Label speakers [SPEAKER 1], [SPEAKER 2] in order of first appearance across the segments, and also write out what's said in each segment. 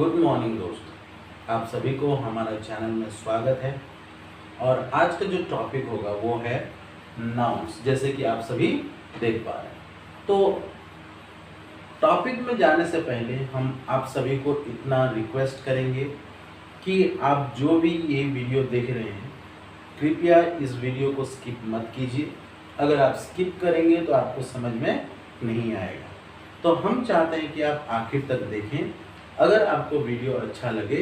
[SPEAKER 1] Good morning दोस्तों, आप सभी को हमारा चैनल में स्वागत है। और आज का जो टॉपिक होगा वो है नाउन्स, जैसे कि आप सभी देख पा रहे हैं। तो टॉपिक में जाने से पहले हम आप सभी को इतना रिक्वेस्ट करेंगे कि आप जो भी ये वीडियो देख रहे हैं, कृपया इस वीडियो को स्किप मत कीजिए। अगर आप स्किप करेंगे तो आपको समझ में नहीं आएगा। तो हम चाहते हैं कि आप आखिर तक देखें। अगर आपको वीडियो अच्छा लगे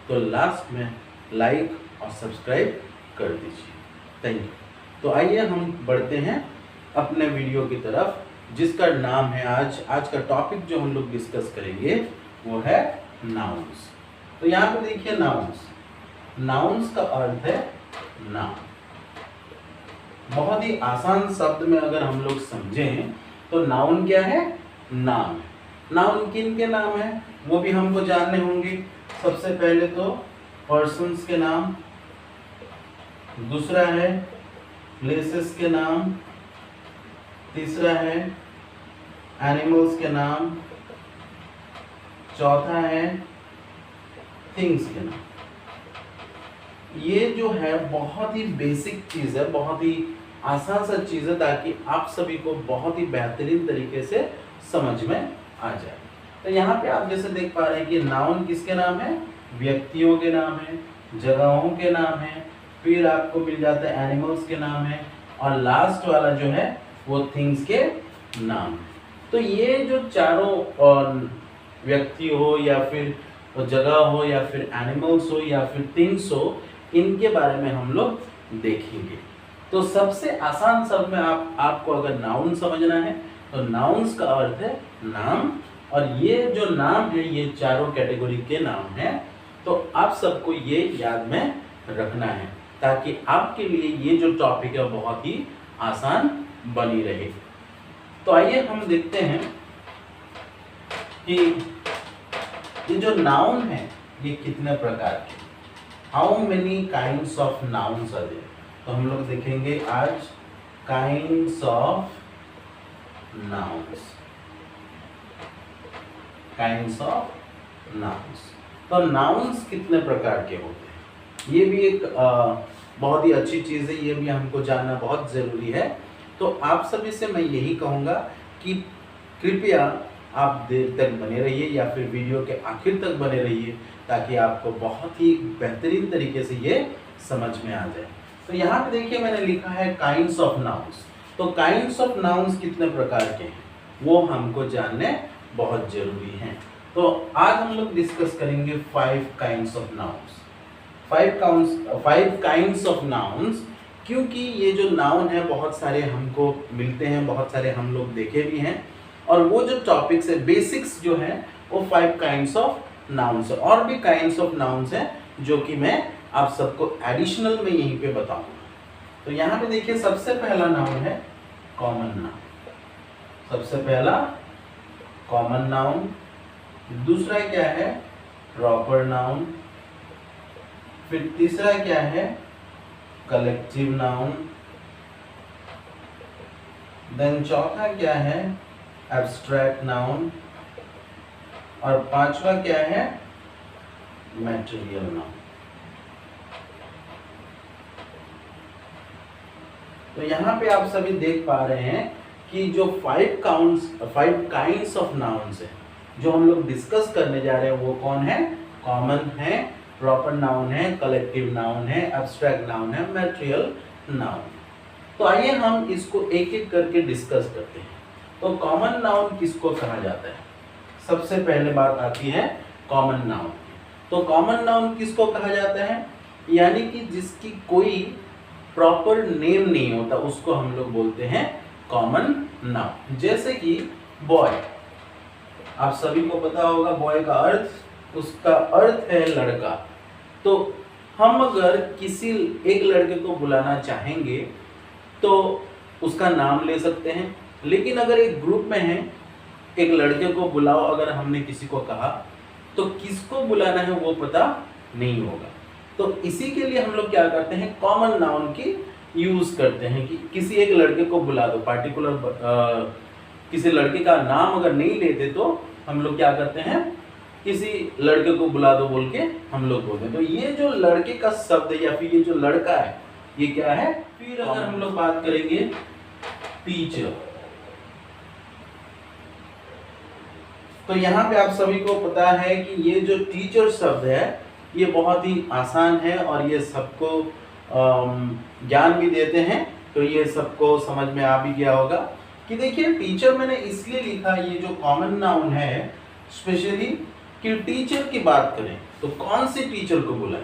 [SPEAKER 1] तो लास्ट में लाइक और सब्सक्राइब कर दीजिए। Thank you. तो आइए हम बढ़ते हैं अपने वीडियो की तरफ, जिसका नाम है आज का टॉपिक जो हम लोग डिस्कस करेंगे वो है नाउन्स। तो यहाँ पे देखिए नाउन्स का अर्थ है नाम। बहुत ही आसान शब्द में अगर हम लोग समझें तो नाउन क्या है? नाम है। नाउन किन के नाम है वो भी हमको जानने होंगे। सबसे पहले तो पर्सन्स के नाम, दूसरा है प्लेसेस के नाम, तीसरा है एनिमल्स के नाम, चौथा है थिंग्स के नाम। ये जो है बहुत ही बेसिक चीज है, बहुत ही आसान सा चीज है, ताकि आप सभी को बहुत ही बेहतरीन तरीके से समझ में आ जाए। तो यहाँ पे आप जैसे देख पा रहे हैं कि नाउन किसके नाम है? व्यक्तियों के नाम है, जगहों के नाम है, फिर आपको मिल जाता है एनिमल्स के नाम है, और लास्ट वाला जो है वो थिंग्स के नाम है। तो ये जो चारों व्यक्ति हो या फिर जगह हो या फिर एनिमल्स हो या फिर थिंग्स हो, इनके बारे में हम लोग देखेंगे। तो सबसे आसान शब्द में आपको अगर नाउन समझना है तो नाउन्स का अर्थ है नाम। और ये जो नाम है ये चारों कैटेगरी के नाम हैं। तो आप सबको ये याद में रखना है ताकि आपके लिए ये जो टॉपिक है बहुत ही आसान बनी रहे। तो आइए हम देखते हैं कि ये जो नाउन है ये कितने प्रकार के, how many kinds of nouns are there. तो हम लोग देखेंगे आज kinds of nouns. Kinds of nouns. तो नाउन्स कितने प्रकार के होते हैं ये भी एक बहुत ही अच्छी चीज़ है, ये भी हमको जानना बहुत ज़रूरी है। तो आप सभी से मैं यही कहूँगा कि कृपया आप देर तक बने रहिए या फिर वीडियो के आखिर तक बने रहिए, ताकि आपको बहुत ही बेहतरीन तरीके से ये समझ में आ जाए। तो यहाँ पे देखिए मैंने लिखा है काइंड्स ऑफ नाउन्स। तो काइंड्स ऑफ नाउन्स कितने प्रकार के हैं वो हमको जानने बहुत जरूरी है। तो आज हम लोग डिस्कस करेंगे 5 kinds of nouns. 5 kinds of nouns, क्योंकि ये जो नाउन है बहुत सारे हमको मिलते हैं, बहुत सारे हम लोग देखे भी हैं। और वो जो टॉपिक्स है बेसिक्स जो है वो 5 काइंड्स ऑफ नाउन्स है। और भी काइंड्स ऑफ नाउन्स है जो कि मैं आप सबको एडिशनल में यहीं पे बताऊंगा। तो यहाँ पे देखिए सबसे पहला नाउन है कॉमन नाउन। सबसे पहला कॉमन नाउन। दूसरा क्या है? Proper noun. फिर तीसरा क्या है? Collective noun. देन चौथा क्या है? Abstract noun. और पांचवा क्या है? Material noun. तो यहाँ पे आप सभी देख पा रहे हैं कि जो 5 काइंड्स ऑफ नाउन्स है जो हम लोग डिस्कस करने जा रहे हैं वो कौन है? कॉमन है, प्रॉपर नाउन है, कलेक्टिव नाउन है, एब्स्ट्रैक्ट नाउन है, मैटेरियल नाउन। तो आइए हम इसको एक एक करके डिस्कस करते हैं। तो कॉमन नाउन किसको कहा जाता है? सबसे पहले बात आती है कॉमन नाउन। तो कॉमन नाउन किसको कहा जाता है? यानी कि जिसकी कोई प्रॉपर नेम नहीं होता उसको हम लोग बोलते हैं कॉमन नाउन। जैसे कि बॉय, आप सभी को पता होगा बॉय का अर्थ, उसका अर्थ है लड़का। तो हम अगर किसी एक लड़के को बुलाना चाहेंगे तो उसका नाम ले सकते हैं। लेकिन अगर एक ग्रुप में है, एक लड़के को बुलाओ अगर हमने किसी को कहा, तो किसको बुलाना है वो पता नहीं होगा। तो इसी के लिए हम लोग क्या करते हैं? कॉमन नाउन की यूज करते हैं कि किसी एक लड़के को बुला दो। पार्टिकुलर किसी लड़के का नाम अगर नहीं लेते तो हम लोग क्या करते हैं? किसी लड़के को बुला दो बोल के हम लोग बोलते हैं। तो ये जो लड़के का शब्द है या फिर ये जो लड़का है ये क्या है। फिर अगर हम लोग बात करेंगे टीचर, तो यहाँ पे आप सभी को पता है कि ये जो टीचर शब्द है ये बहुत ही आसान है और ये सबको ज्ञान भी देते हैं। तो ये सबको समझ में आ भी गया होगा कि देखिए टीचर मैंने इसलिए लिखा, ये जो कॉमन नाउन है स्पेशली कि टीचर की बात करें तो कौन से टीचर को बुलाएं,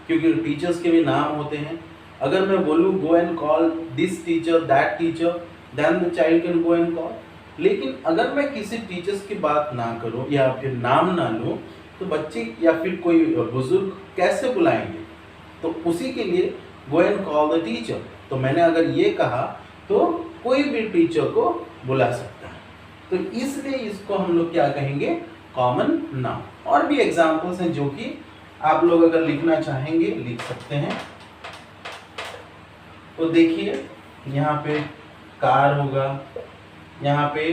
[SPEAKER 1] क्योंकि टीचर्स के भी नाम होते हैं। अगर मैं बोलूँ go and call this teacher that teacher, then the child can go and call. लेकिन अगर मैं किसी टीचर्स की बात ना करूं या फिर नाम ना लूं तो बच्चे या फिर कोई बुजुर्ग कैसे बुलाएंगे। तो उसी के लिए गो एंड कॉल द टीचर। तो मैंने अगर ये कहा तो कोई भी टीचर को बुला सकता है, तो इसलिए इसको हम लोग क्या कहेंगे, कॉमन नाउन। और भी एग्जाम्पल्स हैं जो कि आप लोग अगर लिखना चाहेंगे लिख सकते हैं। तो देखिए यहाँ पे कार होगा, यहाँ पे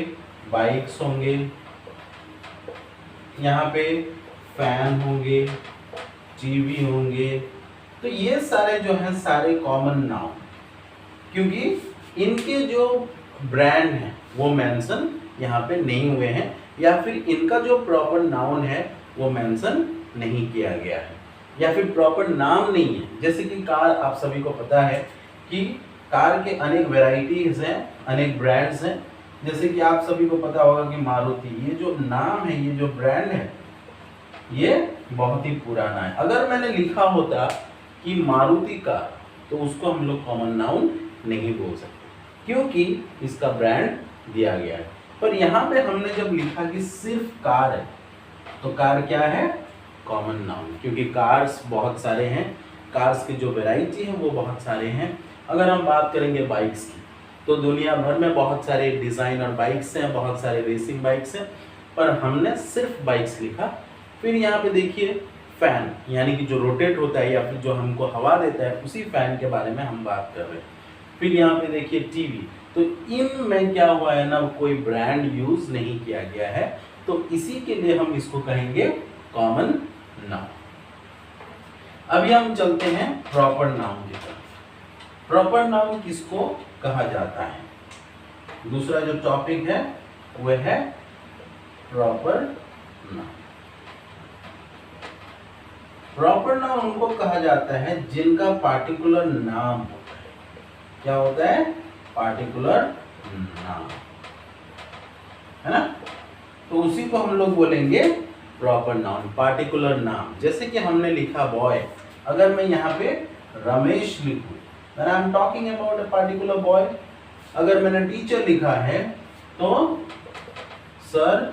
[SPEAKER 1] बाइक्स होंगे, यहाँ पे फैन होंगे, टीवी होंगे। तो ये सारे जो हैं सारे कॉमन नाउन, क्योंकि इनके जो ब्रांड हैं वो मेंशन यहाँ पे नहीं हुए हैं या फिर इनका जो प्रॉपर नाउन है वो मेंशन नहीं किया गया है या फिर प्रॉपर नाम नहीं है। जैसे कि कार, आप सभी को पता है कि कार के अनेक वैरायटीज हैं, अनेक ब्रांड्स हैं। जैसे कि आप सभी को पता होगा कि मारुति, ये जो नाम है, ये जो ब्रांड है, ये बहुत ही पुराना है। अगर मैंने लिखा होता कि मारुति कार तो उसको हम लोग कॉमन नाउन नहीं बोल सकते क्योंकि इसका ब्रांड दिया गया है। पर यहाँ पे हमने जब लिखा कि सिर्फ कार है तो कार क्या है, कॉमन नाउन, क्योंकि कार्स बहुत सारे हैं, कार्स की जो वैरायटी है वो बहुत सारे हैं। अगर हम बात करेंगे बाइक्स की तो दुनिया भर में बहुत सारे डिज़ाइनर बाइक्स हैं, बहुत सारे रेसिंग बाइक्स हैं, पर हमने सिर्फ बाइक्स लिखा। फिर यहाँ पे देखिए फैन, यानी कि जो रोटेट होता है या फिर जो हमको हवा देता है उसी फैन के बारे में हम बात कर रहे हैं। फिर यहाँ पे देखिए टीवी, तो इन में क्या हुआ है ना, कोई ब्रांड यूज नहीं किया गया है, तो इसी के लिए हम इसको कहेंगे कॉमन नाउन। अभी हम चलते हैं प्रॉपर नाउन की तरफ। प्रॉपर नाउन किसको कहा जाता है, दूसरा जो टॉपिक है वह है प्रॉपर नाउन। प्रॉपर नाउन उनको कहा जाता है जिनका पार्टिकुलर नाम होता है। क्या होता है, पार्टिकुलर नाम, है ना। तो उसी को हम लोग बोलेंगे प्रॉपर नाउन, पार्टिकुलर नाम। जैसे कि हमने लिखा बॉय, अगर मैं यहाँ पे रमेश लिखूं then I am talking about a particular boy। अगर मैंने टीचर लिखा है तो सर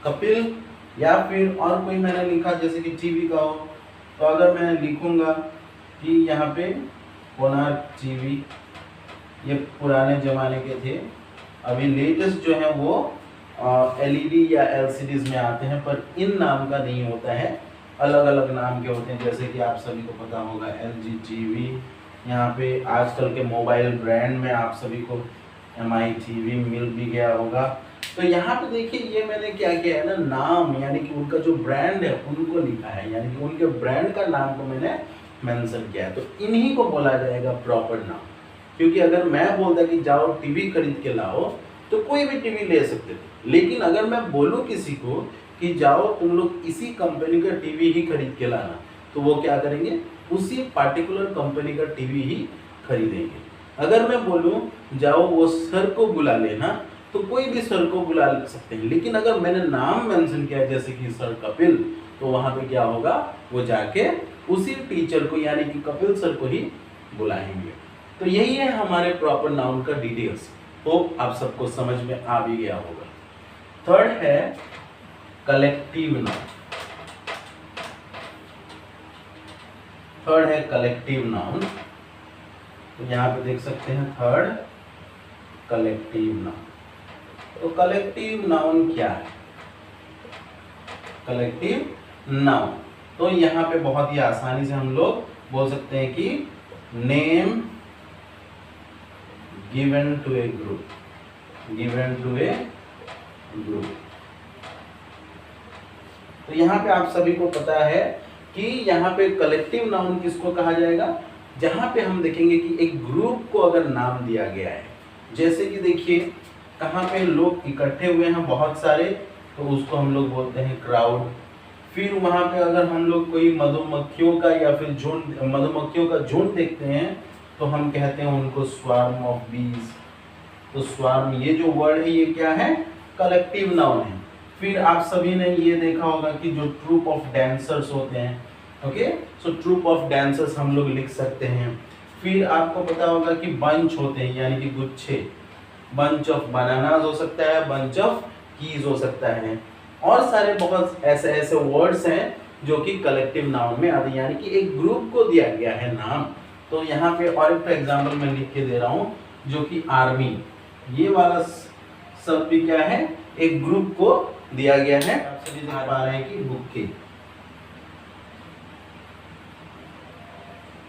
[SPEAKER 1] कपिल, या फिर और कोई मैंने लिखा जैसे कि टीवी का हो, तो अगर मैं लिखूंगा कि यहाँ पे कोणार्क टीवी, ये पुराने जमाने के थे, अभी लेटेस्ट जो है वो एलईडी या एलसीडीज में आते हैं, पर इन नाम का नहीं होता है, अलग अलग नाम के होते हैं। जैसे कि आप सभी को पता होगा एलजी टीवी, यहाँ पे आजकल के मोबाइल ब्रांड में आप सभी को एमआई टीवी मिल भी गया होगा। तो यहाँ पे देखिए ये मैंने क्या किया है ना, नाम यानी कि उनका जो ब्रांड है उनको लिखा है, यानी कि उनके ब्रांड का नाम को मैंने मेंशन किया है। तो इन्हीं को बोला जाएगा प्रॉपर नाम, क्योंकि अगर मैं बोलता कि जाओ टीवी खरीद के लाओ तो कोई भी टीवी ले सकते थे, लेकिन अगर मैं बोलूँ किसी को कि जाओ तुम लोग इसी कंपनी का टीवी ही खरीद के लाना, तो वो क्या करेंगे, उसी पार्टिकुलर कंपनी का टीवी ही खरीदेंगे। अगर मैं बोलूँ जाओ वो सर को बुला लेना, तो कोई भी सर को बुला सकते हैं, लेकिन अगर मैंने नाम मेंशन किया जैसे कि सर कपिल, तो वहाँ पे क्या होगा, वो जाके उसी टीचर को यानी कि कपिल सर को ही बुलाएंगे। तो यही है हमारे प्रॉपर नाउन का डिटेल्स। तो आप सबको समझ में आ भी गया होगा। थर्ड है कलेक्टिव नाउन। थर्ड है कलेक्टिव नाउन, तो यहाँ पे देख सकते हैं थर्ड कलेक्टिव नाउन। तो कलेक्टिव नाउन क्या है, कलेक्टिव नाउन तो यहाँ पे बहुत ही आसानी से हम लोग बोल सकते हैं कि name, given to a group, given to a group. तो यहाँ पे आप सभी को पता है कि यहाँ पे कलेक्टिव नाउन किसको कहा जाएगा, जहाँ पे हम देखेंगे कि एक ग्रुप को अगर नाम दिया गया है, जैसे कि देखिए कहाँ पे लोग इकट्ठे हुए हैं बहुत सारे, तो उसको हम लोग बोलते हैं क्राउड। फिर वहाँ पे अगर हम लोग कोई मधुमक्खियों का या फिर झुंड, मधुमक्खियों का झुंड देखते हैं तो हम कहते हैं उनको स्वार्म ऑफ बीज। तो स्वार्म ये जो वर्ड है ये क्या है, कलेक्टिव नाउन है। फिर आप सभी ने ये देखा होगा कि जो ट्रूप ऑफ डांसर्स होते हैं, okay, so troupe of dancers हम लोग लिख सकते हैं। फिर आपको पता होगा कि बंच होते हैं यानी कि गुच्छे, बंच ऑफ बनानास हो सकता है, बंच ऑफ कीज हो सकता है, और सारे बहुत ऐसे ऐसे वर्ड्स हैं जो कि कलेक्टिव नाउन में आते हैं, यानी कि एक ग्रुप को दिया गया है नाम। तो यहाँ पे और एक एग्जाम्पल मैं लिख के दे रहा हूँ, जो कि आर्मी, ये वाला शब्द भी क्या है, एक ग्रुप को दिया गया है। आप सभी देख पा रहे हैं कि बुक्के।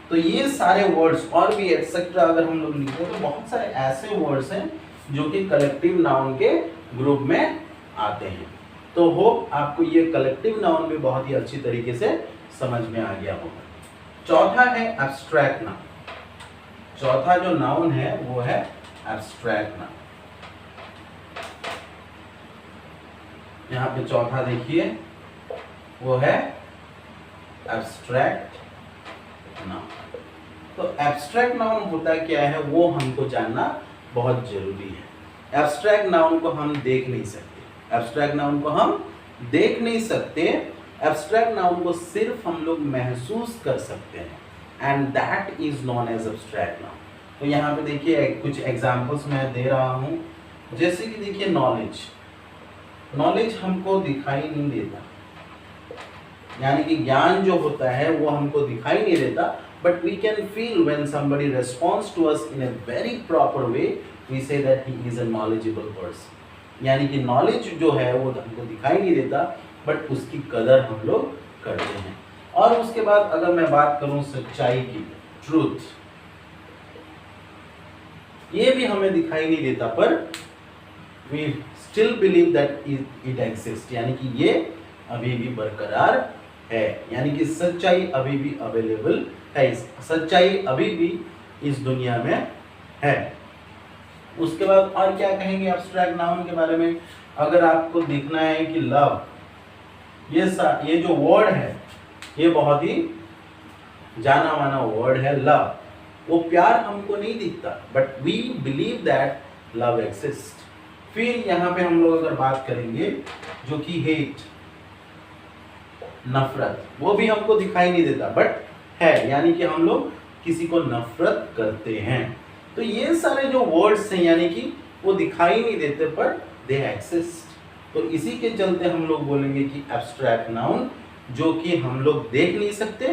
[SPEAKER 1] तो ये सारे वर्ड्स और भी एक्सेट्रा अगर हम लोग लिखते हैं तो बहुत सारे ऐसे वर्ड्स हैं जो कि कलेक्टिव नाउन के ग्रुप में आते हैं। तो होप आपको ये कलेक्टिव नाउन भी बहुत ही अच्छी तरीके से समझ में आ गया होगा। चौथा है एब्स्ट्रैक्ट नाउन। चौथा जो नाउन है वो है एब्स्ट्रैक्ट नाउन। यहाँ पे चौथा देखिए वो है एब्स्ट्रैक्ट नाउन। तो एब्स्ट्रैक्ट नाउन होता क्या है वो हमको जानना बहुत जरूरी है। एब्स्ट्रैक्ट नाउन को हम देख नहीं सकते, एब्स्ट्रैक्ट नाउन को हम देख नहीं सकते, एब्स्ट्रैक्ट नाउन को सिर्फ हम लोग महसूस कर सकते हैं, and that is known as abstract noun. तो यहाँ पे देखिए कुछ एग्जांपल्स मैं दे रहा हूँ, जैसे कि देखिए नॉलेज। नॉलेज हमको दिखाई नहीं देता, यानी कि ज्ञान जो होता है वो हमको दिखाई नहीं देता, but we can feel when somebody responds to us in a very proper way, we say that he is a knowledgeable person. यानी कि नॉलेज जो है वो हमको दिखाई नहीं देता, बट उसकी कदर हम लोग करते हैं। और उसके बाद अगर मैं बात करूं सच्चाई की, ट्रूथ, ये भी हमें दिखाई नहीं देता, पर we still believe that it exist, यानी कि ये अभी भी बरकरार है, यानी कि सच्चाई अभी भी अवेलेबल है, सच्चाई अभी भी इस दुनिया में है। उसके बाद और क्या कहेंगे एब्स्ट्रैक्ट नाउन के बारे में, अगर आपको देखना है कि लव, ये जो वर्ड है ये बहुत ही जाना माना वर्ड है लव। वो प्यार हमको नहीं दिखता, but we believe that love exist. फिर यहाँ पे हम लोग अगर बात करेंगे जो कि हेट, नफरत, वो भी हमको दिखाई नहीं देता, बट है, यानी कि हम लोग किसी को नफरत करते हैं। तो ये सारे जो वर्ड्स हैं यानी कि वो दिखाई नहीं देते, पर दे एक्सिस्ट। तो इसी के चलते हम लोग बोलेंगे कि एब्स्ट्रैक्ट नाउन, जो कि हम लोग देख नहीं सकते,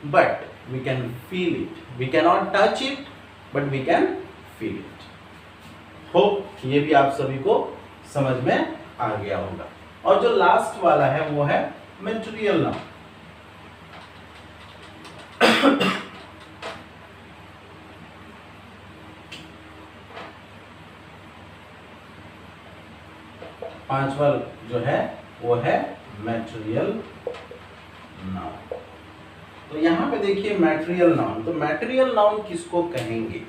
[SPEAKER 1] but we can feel it, we can not touch it, but we can feel it. Hope ये भी आप सभी को समझ में आ गया होगा। और जो लास्ट वाला है वो है मटेरियल नाउन। पांचवा जो है वो है मटेरियल नाउन। तो यहाँ पे देखिए मटेरियल नाउन, तो मटेरियल नाउन किसको कहेंगे,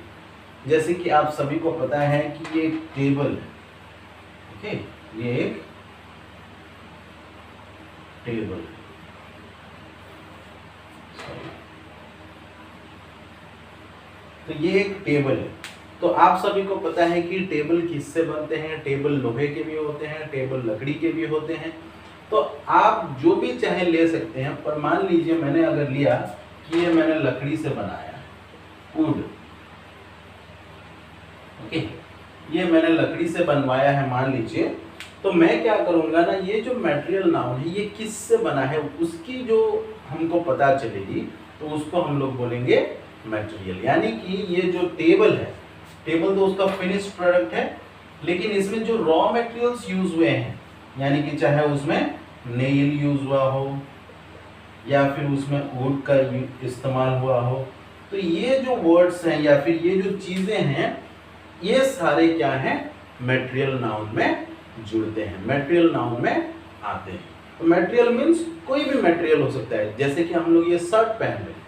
[SPEAKER 1] जैसे कि आप सभी को पता है कि ये एक टेबल है, ओके, ये एक टेबल है, तो ये एक टेबल है। तो आप सभी को पता है कि टेबल किससे बनते हैं, टेबल लोहे के भी होते हैं, टेबल लकड़ी के भी होते हैं। तो आप जो भी चाहे ले सकते हैं, पर मान लीजिए मैंने अगर लिया कि ये मैंने लकड़ी से बनाया, वुड, ओके, ये मैंने लकड़ी से बनवाया है मान लीजिए, तो मैं क्या करूंगा ना, ये जो मटेरियल नाउन है ये किससे बना है उसकी जो हमको पता चलेगी, तो उसको हम लोग बोलेंगे मटेरियल। यानी कि ये जो टेबल है, टेबल तो उसका फिनिश्ड प्रोडक्ट है, लेकिन इसमें जो रॉ मटेरियल्स यूज हुए हैं, यानी कि चाहे उसमें नेल यूज हुआ हो या फिर उसमें वुड का इस्तेमाल हुआ हो, तो ये जो वर्ड्स हैं या फिर ये जो चीजें हैं, ये सारे क्या हैं, मटेरियल नाउन में जुड़ते हैं, मटेरियल नाउन में आते हैं। तो मटेरियल मीन्स कोई भी मटेरियल हो सकता है, जैसे कि हम लोग ये शर्ट पहन रहे हैं,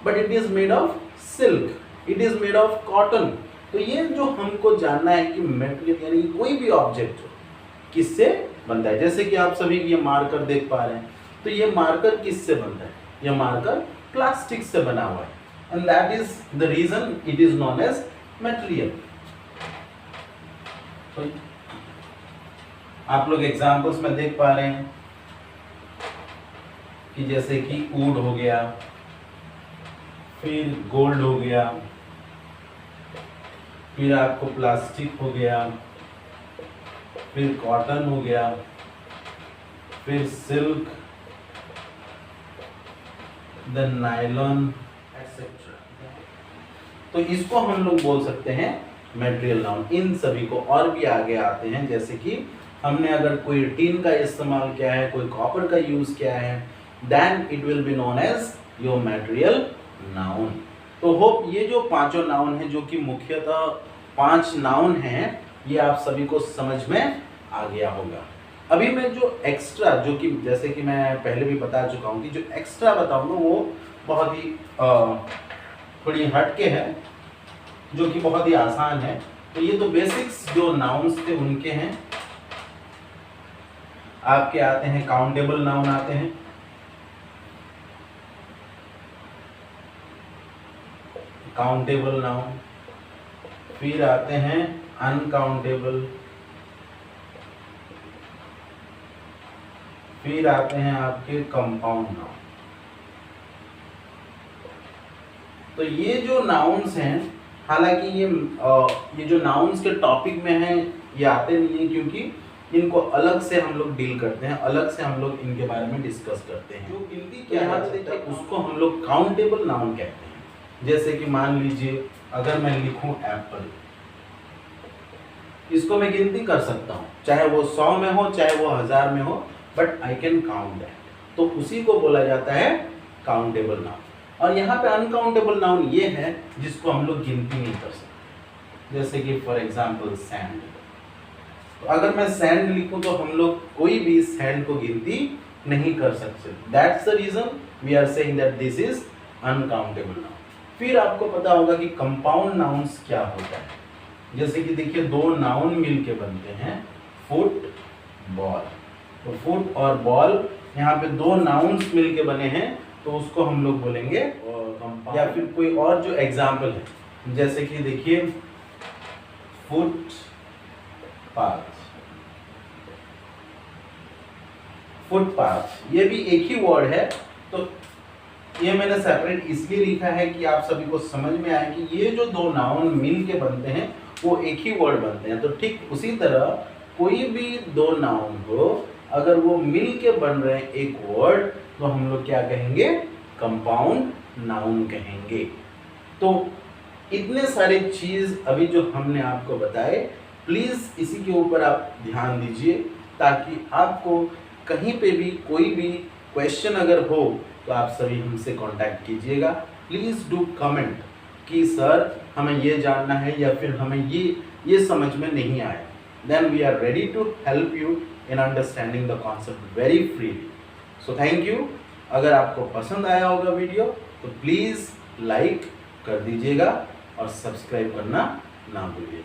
[SPEAKER 1] but it is made of silk, it is made of cotton. तो ये जो हमको जानना है कि मटेरियल यानी कोई भी ऑब्जेक्ट किससे बनता है। जैसे कि आप सभी ये मार्कर देख पा रहे हैं, तो ये मार्कर किससे बनता है, ये मार्कर प्लास्टिक से बना हुआ है, and that is the reason it is known as material. तो आप लोग एग्जांपल्स में देख पा रहे हैं कि जैसे कि वुड हो गया, फिर गोल्ड हो गया, फिर आपको प्लास्टिक हो गया, फिर कॉटन हो गया, फिर सिल्क, देन नायलॉन एक्सेट्रा। तो इसको हम लोग बोल सकते हैं मटेरियल नाउन। इन सभी को और भी आगे आते हैं, जैसे कि हमने अगर कोई टीन का इस्तेमाल किया है, कोई कॉपर का यूज किया है, then it will be known as your material noun. तो होप ये जो पांचों नाउन हैं, जो कि मुख्यतः 5 नाउन हैं, ये आप सभी को समझ में आ गया होगा। अभी मैं जो एक्स्ट्रा, जो कि जैसे कि मैं पहले भी बता चुका हूँ कि जो एक्स्ट्रा बताऊंगा वो बहुत ही थोड़ी हटके है, जो कि बहुत ही आसान है। तो ये तो बेसिक्स जो नाउन्स थे उनके हैं। आपके आते हैं काउंटेबल नाउन आते हैं, काउंटेबल नाउन, फिर आते हैं अनकाउंटेबल, फिर आते हैं आपके कंपाउंड नाउन। तो ये जो नाउन्स हैं, हालांकि ये जो नाउन्स के टॉपिक में हैं, ये आते नहीं हैं, क्योंकि इनको अलग से हम लोग डील करते हैं, अलग से हम लोग इनके बारे में डिस्कस करते हैं। जो गिनती क्या है उसको हम लोग काउंटेबल नाउन कहते हैं। जैसे कि मान लीजिए अगर मैं लिखूं एप्पल, इसको मैं गिनती कर सकता हूं, चाहे वो 100 में हो, चाहे वो 1000 में हो, but I can count that. तो उसी को बोला जाता है काउंटेबल नाउन। और यहाँ पे अनकाउंटेबल नाउन ये है जिसको हम लोग गिनती नहीं कर सकते। जैसे कि फॉर एग्जाम्पल सैंड। तो अगर मैं सैंड लिखूं तो हम लोग कोई भी सैंड को गिनती नहीं कर सकते। That's the reason we are saying that this is uncountable noun. फिर आपको पता होगा कि कंपाउंड नाउन्स क्या होता है। जैसे कि देखिए 2 नाउन मिलके बनते हैं, फुट, बॉल। तो फुट और बॉल, यहाँ पे 2 नाउन्स मिलके बने हैं, तो उसको हम लोग बोलेंगे कंपाउंड। या फिर कोई और जो एग्जाम्पल है, जैसे कि देखिए फुट पाथ, फुटपाथ, ये भी एक ही वर्ड है। तो ये मैंने सेपरेट इसलिए लिखा है कि आप सभी को समझ में आए कि ये जो 2 नाउन मिल के बनते हैं वो एक ही वर्ड बनते हैं। तो ठीक उसी तरह कोई भी 2 नाउन हो, अगर वो मिल के बन रहे हैं एक वर्ड, तो हम लोग क्या कहेंगे, कंपाउंड नाउन कहेंगे। तो इतने सारे चीज अभी जो हमने आपको बताए, प्लीज इसी के ऊपर आप ध्यान दीजिए, ताकि आपको कहीं पे भी कोई भी क्वेश्चन अगर हो तो आप सभी हमसे कांटेक्ट कीजिएगा। प्लीज़ डू कमेंट कि सर हमें ये जानना है, या फिर हमें ये समझ में नहीं आया। Then we are ready to help you in understanding the concept very freely. So thank you. अगर आपको पसंद आया होगा वीडियो तो प्लीज़ लाइक कर दीजिएगा और सब्सक्राइब करना ना भूलिए।